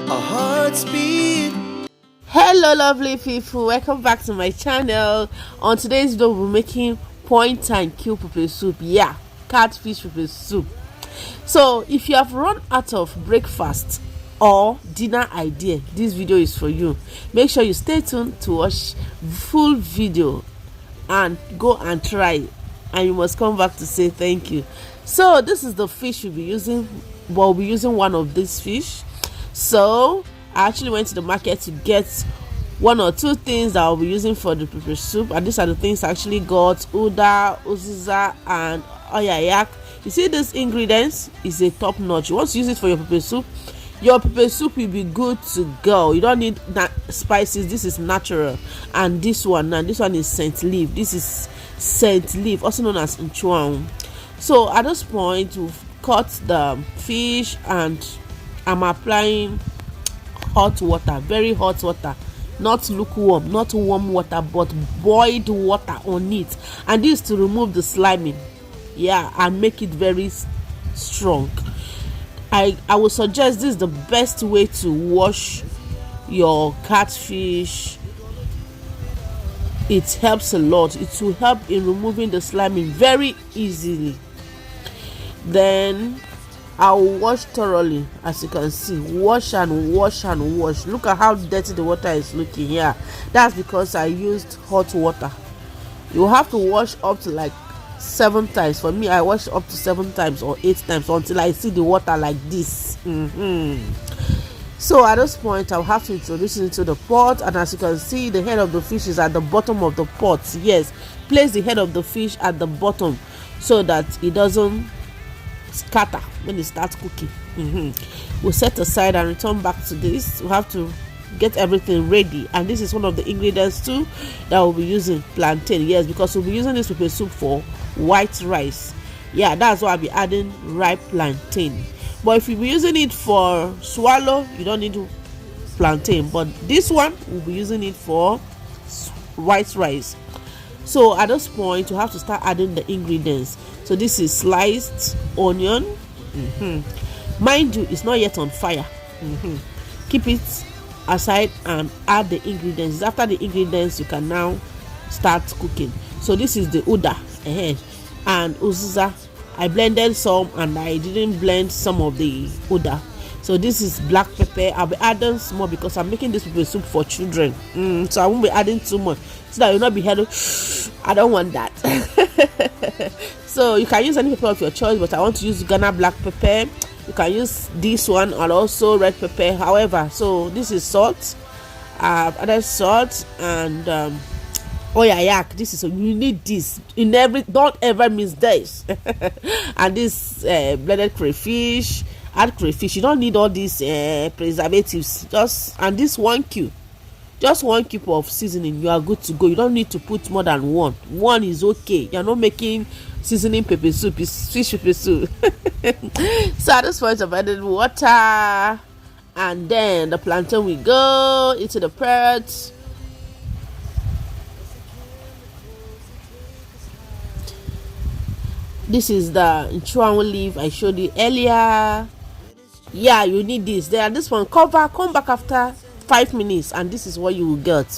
our hearts beat. Hello lovely people, welcome back to my channel. On today's video we're making Plantain Kìĺł pepper soup. Yeah, catfish pepper soup. So if you have run out of breakfast or dinner idea, this video is for you. Make sure you stay tuned to watch full video and go and try, and you must come back to say thank you. So this is the fish we'll be using. We'll be using one of these fish. So I actually went to the market to get one or two things that I'll be using for the pepper soup, and these are the things I actually got: uda, uziza, and oyayak. You see, these ingredients is a top notch. You want to use it for your pepper soup will be good to go. You don't need that spices. This is natural. And this one is scent leaf. This is scent leaf, also known as nchuang. So at this point we've cut the fish and I'm applying hot water, very hot water, not lukewarm, not warm water, but boiled water on it, and this to remove the sliming, yeah, and make it very strong. I would suggest this is the best way to wash your catfish. It helps a lot. It will help in removing the sliming very easily. Then I'll wash thoroughly. As you can see, wash and wash and wash. Look at how dirty the water is looking here. That's because I used hot water. You have to wash up to like 7 times. For me, I wash up to 7 times or 8 times until I see the water like this. So at this point I'll have to introduce it into the pot, and as you can see, the head of the fish is at the bottom of the pot. Yes, place the head of the fish at the bottom so that it doesn't scatter when it starts cooking. We'll set aside and return back to this. We have to get everything ready, and this is one of the ingredients too that we'll be using: plantain. Yes, because we'll be using this pepper soup for white rice. Yeah, that's why I'll be adding ripe plantain. But if you be using it for swallow, you don't need plantain, but this one we'll be using it for white rice. So at this point you have to start adding the ingredients. So this is sliced onion. Mind you, it's not yet on fire. Keep it aside and add the ingredients. After the ingredients you can now start cooking. So this is the uda and uziza. I blended some and I didn't blend some of the uda. So this is black pepper. I'll be adding small because I'm making this pepper soup for children. So I won't be adding too much so that you'll not be heading. I don't want that. So you can use any pepper of your choice, but I want to use Ghana black pepper. You can use this one and also red pepper. However, so this is salt. I've added salt and oyayak. This is, so you need this in every, don't ever miss this. And this blended crayfish. Add crayfish. You don't need all these preservatives. And this 1 cube, just 1 cube of seasoning, you are good to go. You don't need to put more than one is okay. You're not making seasoning pepper soup, it's fish pepper soup. So at this point I've added water, and then the plantain will go into the pot. This is the nchuang leaf I showed you earlier. Yeah, you need this. Then this one, come back after 5 minutes, and this is what you will get.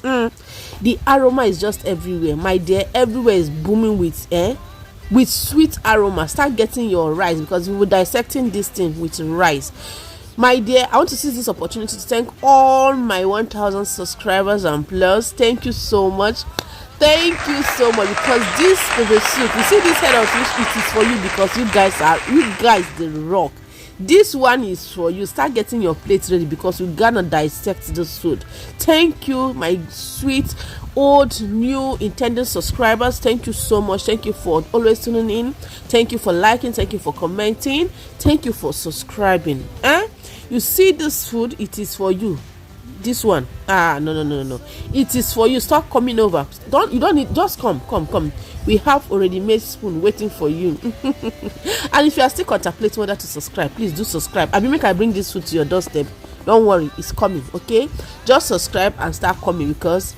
The aroma is just everywhere, my dear. Everywhere is booming with sweet aroma. Start getting your rice, because we will dissecting this thing with rice. My dear, I want to seize this opportunity to thank all my 1,000 subscribers and plus. Thank you so much. Thank you so much, because this pepper soup, you see this head of fish, it is for you, because you guys the rock. This one is for you. Start getting your plate ready, because we're gonna dissect this food. Thank you, my sweet old new intended subscribers. Thank you so much. Thank you for always tuning in. Thank you for liking. Thank you for commenting. Thank you for subscribing. You see this food, it is for you. This one, no, it is for you. Stop coming over. You don't need, just come. We have already made spoon waiting for you. And if you are still contemplating whether to subscribe, please do subscribe. I bring this food to your doorstep. Don't worry, it's coming. Okay, just subscribe and start coming, because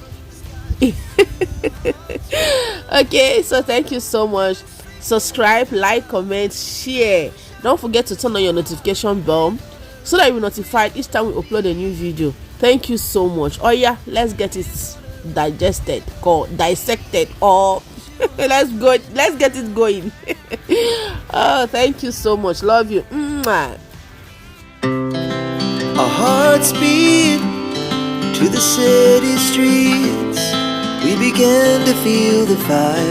okay. So thank you so much. Subscribe, like, comment, share. Don't forget to turn on your notification bell so that you'll be notified each time we upload a new video. Thank you so much. Oh yeah, let's get it digested or dissected, or let's get it going. Oh, thank you so much. Love you. Mwah. Our hearts beat to the city streets. We began to feel the fire.